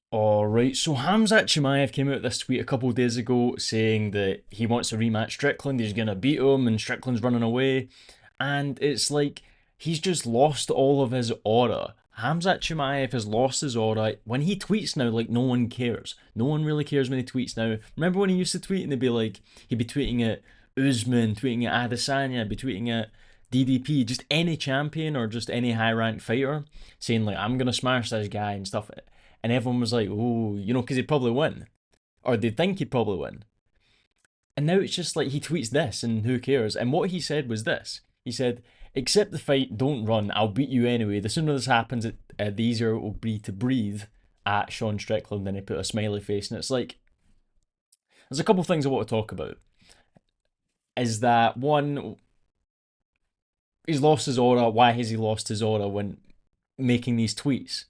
Alright, so Khamzat Chimaev came out with this tweet a couple of days ago saying that he wants to rematch Strickland, he's gonna beat him, and Strickland's running away. And it's like he's just lost all of his aura. Khamzat Chimaev has lost his aura. When he tweets now, like no one cares. No one really cares when he tweets now. Remember when he used to tweet and he'd be tweeting at Usman, tweeting at Adesanya, be tweeting at DDP, just any champion or just any high ranked fighter, saying like I'm gonna smash this guy and stuff, and everyone was like, oh, because he'd probably win, or they'd think he'd probably win. And now it's just like he tweets this, and who cares? And what he said was this: he said, "Accept the fight, don't run. I'll beat you anyway. The sooner this happens, the easier it will be to breathe." At Sean Strickland, then he put a smiley face, and it's like there's a couple of things I want to talk about. Is that one? He's lost his aura. Why has he lost his aura when making these tweets?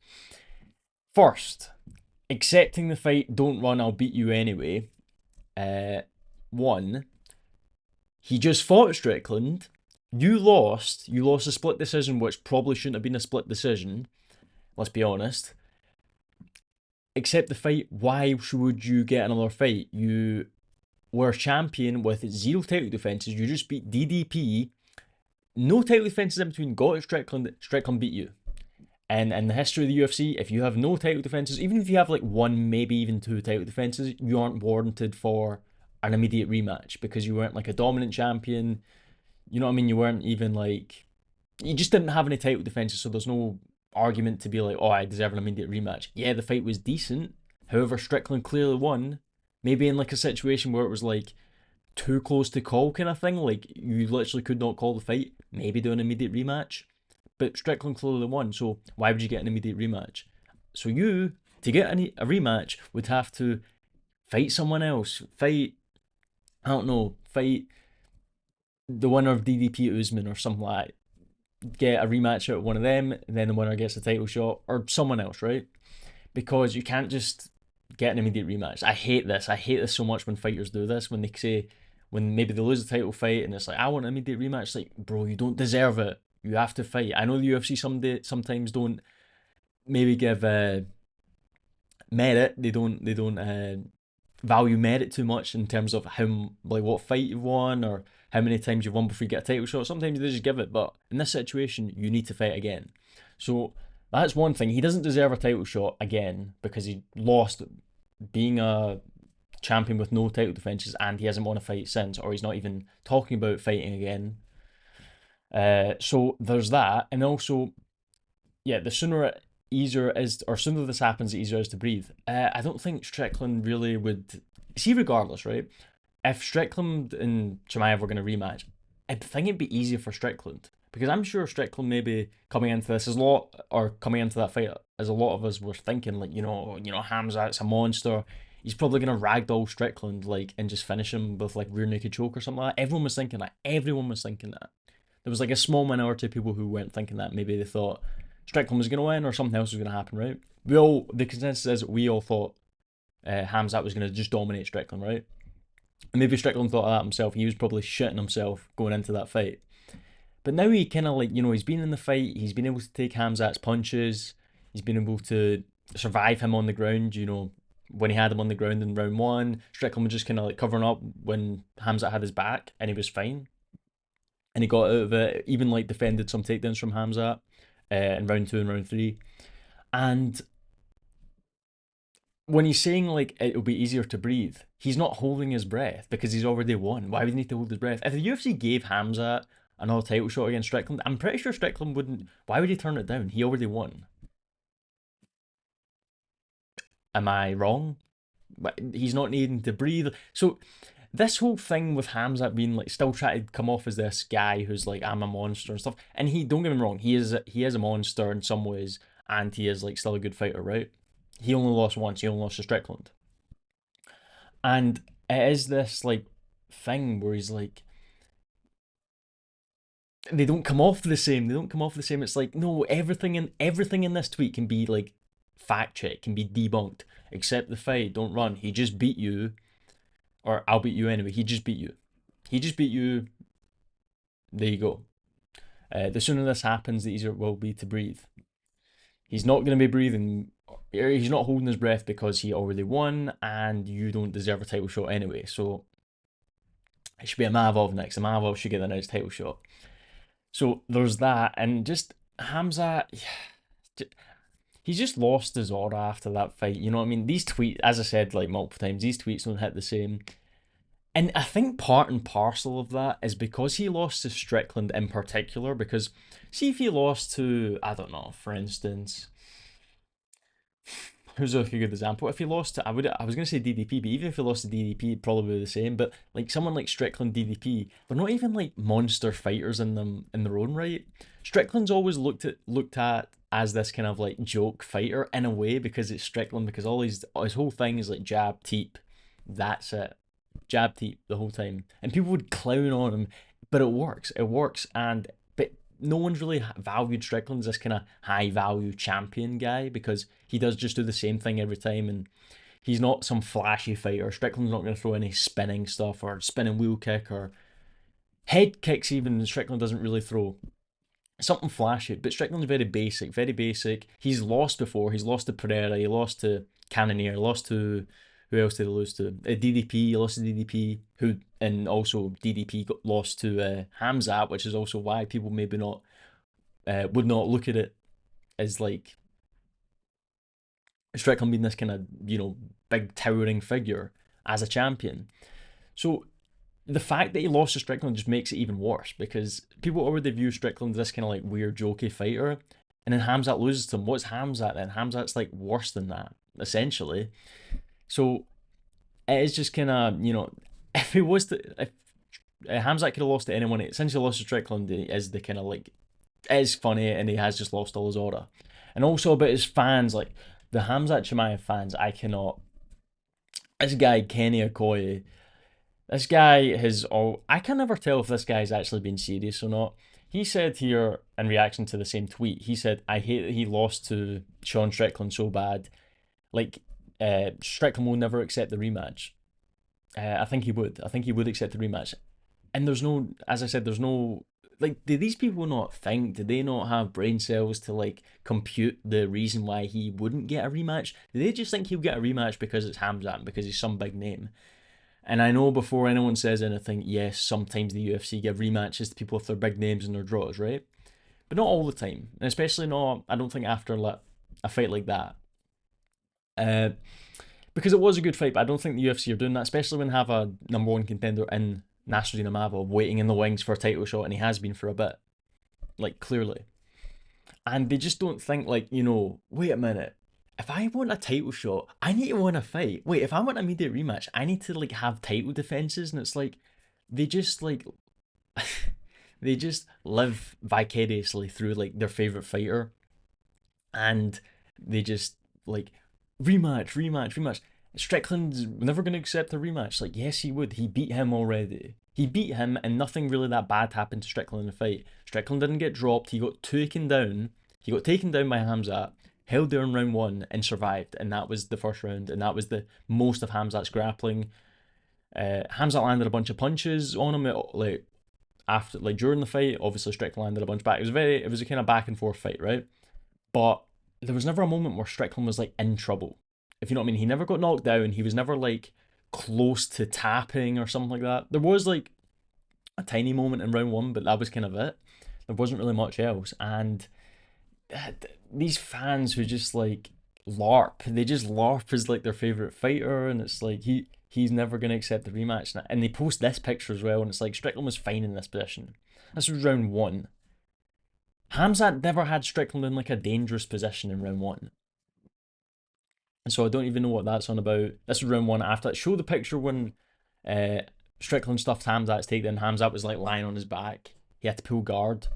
First, accepting the fight, don't run, I'll beat you anyway. Uh, One, he just fought Strickland. You lost. You lost a split decision, which probably shouldn't have been a split decision. Let's be honest. Accept the fight. Why would you get another fight? You were champion with zero title defenses. You just beat DDP. No title defenses in between. Got Strickland. Strickland beat you. And in the history of the UFC, if you have no title defenses, even if you have like one, maybe even two title defenses, you aren't warranted for an immediate rematch because you weren't like a dominant champion. You know what I mean? You weren't even like, you just didn't have any title defenses, so there's no argument to be like, oh, I deserve an immediate rematch. Yeah, the fight was decent. However, Strickland clearly won. Maybe in like a situation where it was like too close to call kind of thing, like you literally could not call the fight, maybe do an immediate rematch. But Strickland clearly won, so why would you get an immediate rematch? So you, to get a rematch, would have to fight someone else. Fight, I don't know, fight the winner of DDP Usman or something like that. Get a rematch out of one of them, and then the winner gets a title shot, or someone else, right? Because you can't just get an immediate rematch. I hate this. I hate this so much when fighters do this, when they say, when maybe they lose a title fight and it's like, I want an immediate rematch. It's like, bro, you don't deserve it. You have to fight. I know the UFC sometimes don't maybe give merit. They don't value merit too much in terms of how like what fight you've won or how many times you've won before you get a title shot. Sometimes they just give it, but in this situation, you need to fight again. So that's one thing. He doesn't deserve a title shot again because he lost being a champion with no title defenses and he hasn't won a fight since, or he's not even talking about fighting again. So there's that, and also, yeah, the sooner it easier is, or sooner this happens, the easier it is to breathe. I don't think Strickland really would. See, regardless, right? If Strickland and Chimaev were going to rematch, I think it'd be easier for Strickland because I'm sure Strickland maybe coming into this as a lot, or coming into that fight as a lot of us were thinking, like Hamzat's a monster. He's probably gonna ragdoll Strickland like and just finish him with like rear naked choke or something like that. Everyone was thinking that. Everyone was thinking that. There was like a small minority of people who weren't thinking that. Maybe they thought Strickland was going to win or something else was going to happen, right? The consensus is we all thought Hamzat was going to just dominate Strickland, right? And maybe Strickland thought of that himself. He was probably shitting himself going into that fight. But now he kind of like, he's been in the fight. He's been able to take Hamzat's punches. He's been able to survive him on the ground, when he had him on the ground in round one. Strickland was just kind of like covering up when Hamzat had his back and he was fine. And he got out of it, even like defended some takedowns from Hamzat in round two and round three. And when he's saying like it'll be easier to breathe, he's not holding his breath because he's already won. Why would he need to hold his breath? If the UFC gave Hamzat another title shot against Strickland, I'm pretty sure Strickland wouldn't. Why would he turn it down? He already won. Am I wrong? But he's not needing to breathe. So this whole thing with Hamzat being like still trying to come off as this guy who's like I'm a monster and stuff, and he don't get me wrong, he is a monster in some ways, and he is like still a good fighter, right? He only lost once. He only lost to Strickland, and it is this like thing where he's like they don't come off the same. They don't come off the same. It's like no, everything in this tweet can be like fact checked, can be debunked. Except the fight. Don't run. He just beat you, or I'll beat you anyway. He just beat you. He just beat you. There you go. The sooner this happens, the easier it will be to breathe. He's not going to be breathing he's not holding his breath because he already won, and you don't deserve a title shot anyway. So it should be a Mavov next. A Mavov should get the next title shot. So there's that, and just Hamza, he's just lost his aura after that fight. You know what I mean? These tweets, as I said like multiple times, these tweets don't hit the same. And I think part and parcel of that is because he lost to Strickland in particular. Because see if he lost to, I don't know, for instance, who's a good example? If he lost to, I was gonna say DDP, but even if he lost to DDP, it'd probably be the same. But like someone like Strickland, DDP, they're not even like monster fighters in them in their own right. Strickland's always looked at as this kind of like joke fighter in a way because it's Strickland because all his whole thing is like jab teep, that's it, jab teep the whole time, and people would clown on him, but it works, and but no one's really valued Strickland as this kind of high value champion guy because he does just do the same thing every time, and he's not some flashy fighter. Strickland's not going to throw any spinning stuff or spinning wheel kick or head kicks. Even Strickland doesn't really throw something flashy, but Strickland's very basic, very basic. He's lost before. He's lost to Pereira. He lost to Cannonier. Lost to who else did he lose to? DDP. He lost to DDP. Who and also DDP got lost to Hamzat, which is also why people maybe not would not look at it as like Strickland being this kind of big towering figure as a champion. So the fact that he lost to Strickland just makes it even worse because people already view Strickland as this kind of like weird jokey fighter, and then Hamzat loses to him. What's Hamzat then? Hamzat's like worse than that essentially. So it is just kind of if he was to if Hamzat could have lost to anyone, since he lost to Strickland, he is the kind of like it is funny, and he has just lost all his aura. And also about his fans, like the Khamzat Chimaev fans, I cannot. This guy Kenny Okoye, this guy has all. I can never tell if this guy's actually been serious or not. He said here in reaction to the same tweet, he said, "I hate that he lost to Sean Strickland so bad. Like, Strickland will never accept the rematch. I think he would. I think he would accept the rematch. And there's no, as I said, there's no like. Do these people not think? Do they not have brain cells to like compute the reason why he wouldn't get a rematch? Do they just think he'll get a rematch because it's Hamzat because he's some big name? And I know before anyone says anything, yes, sometimes the UFC give rematches to people if they're big names and their draws, right? But not all the time, and especially not. I don't think after a fight like that. Uh, because it was a good fight, but I don't think the UFC are doing that, especially when they have a number one contender in Nasruddin Amavov waiting in the wings for a title shot, and he has been for a bit, like clearly. And they just don't think like, wait a minute. If I want a title shot, I need to win a fight. Wait, if I want an immediate rematch, I need to like have title defenses, and it's like they just like they just live vicariously through like their favorite fighter, and they just like rematch, rematch, rematch. Strickland's never going to accept a rematch. Like, yes, he would. He beat him already. He beat him, and nothing really that bad happened to Strickland in the fight. Strickland didn't get dropped. He got taken down. He got taken down by Hamzat, held there in round one, and survived. And that was the first round, and that was the most of Hamzat's grappling. Hamzat landed a bunch of punches on him, like after, like during the fight. Obviously, Strickland landed a bunch back. It was a kind of back and forth fight, right? But there was never a moment where Strickland was like in trouble. If you know what I mean, he never got knocked down. He was never like close to tapping or something like that. There was like a tiny moment in round one, but that was kind of it. There wasn't really much else. And these fans who just like LARP, they just LARP as like their favorite fighter, and it's like he's never gonna accept the rematch. And they post this picture as well, and it's like Strickland was fine in this position. This was round one. Hamzat never had Strickland in like a dangerous position in round one. And so I don't even know what that's on about. This was round one after that. Show the picture when uh, Strickland stuffed Hamzat's takedown. Hamzat was like lying on his back. He had to pull guard.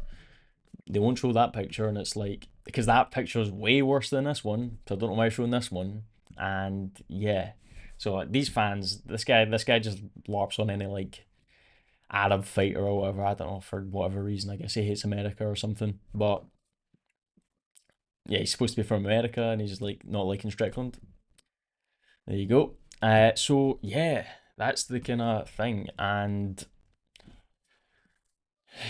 They won't show that picture, and it's like because that picture is way worse than this one. So I don't know why they're showing this one. And yeah, so these fans, this guy just larps on any like Arab fighter or whatever. I don't know for whatever reason. I guess he hates America or something. But yeah, he's supposed to be from America, and he's just like not liking Strickland. There you go. So yeah, that's the kind of thing, and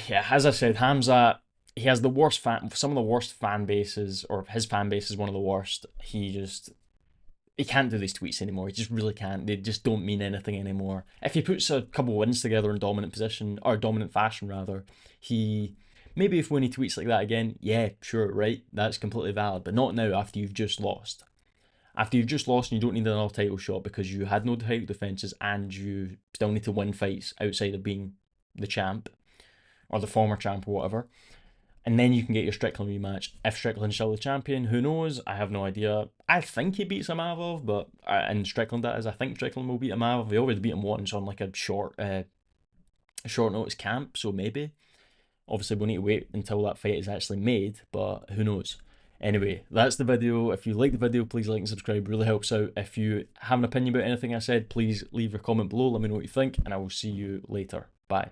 yeah, as I said, Hamza. he has the worst some of the worst fan bases, or his fan base is one of the worst. He can't do these tweets anymore. He just really can't. They just don't mean anything anymore. If he puts a couple wins together in dominant position, or dominant fashion rather, he maybe if when he tweets like that again, yeah, sure, right, that's completely valid. But not now after you've just lost. After you've just lost and you don't need another title shot because you had no title defenses and you still need to win fights outside of being the champ or the former champ or whatever, and then you can get your Strickland rematch. If Strickland's still the champion, who knows? I have no idea. I think he beats Imavov, but in Strickland that is, I think Strickland will beat Imavov. He already beat him once on like a short notice camp, so maybe. Obviously, we'll need to wait until that fight is actually made, but who knows? Anyway, that's the video. If you like the video, please like and subscribe. It really helps out. If you have an opinion about anything I said, please leave a comment below. Let me know what you think, and I will see you later. Bye.